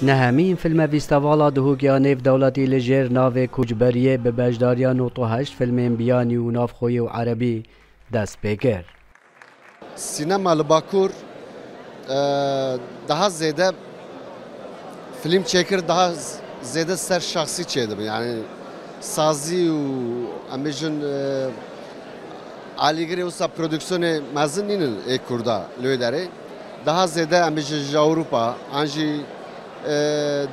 نهمین فیلم فیستیوالا دهوگیانه دولتی لجر ناو کوچبریه به بجداریان و تو هشت فیلم بیانی و ناف خوی و عربی دست بکر. سینما لباکور daha ziyade film çekir daha ziyade ser şahsi çeydim yani sazı و amacın aligre usa prodüksiyonu mazinin kurda löyderi daha ziyade amacı Avrupa anji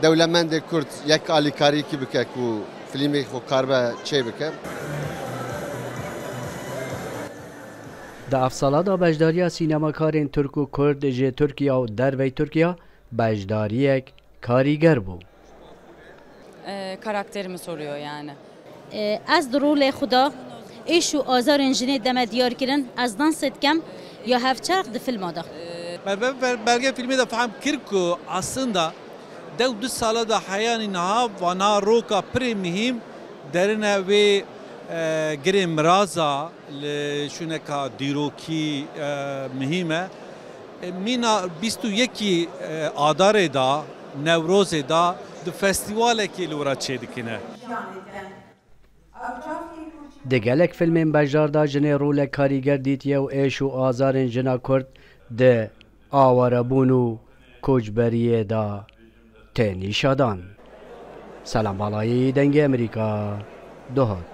devletmende Kürt yak alikari ki bike ku filmi xo karbe çey bike. دا افسالادا بجداریا سینماکارین ترک و کرد جه ترکیه و دروی ترکیه بجداریک کاریگر بو. Karakterimi soruyor yani. از درول خدا ایش و آزار انجینی دم دیار کردن از دان ستکم یا هفچرق د فیلم آده. belge filmi de faham kirku aslında dev 2 sala da hayani naha ve na roka pre mühim derine ve گریم رازا لشونکا دیروکی مهمه مینا 21 آدار دا نوروز دا دو فستیوال کی لورا چه دکنه دگلک فیلم بجار دا جنه رول کاریگر دیتیه و ایش و آزارن جنا کرد ده آواربونو کوچبریه دا تنی شدان. سلام بالایی دنگ امریکا دوهات.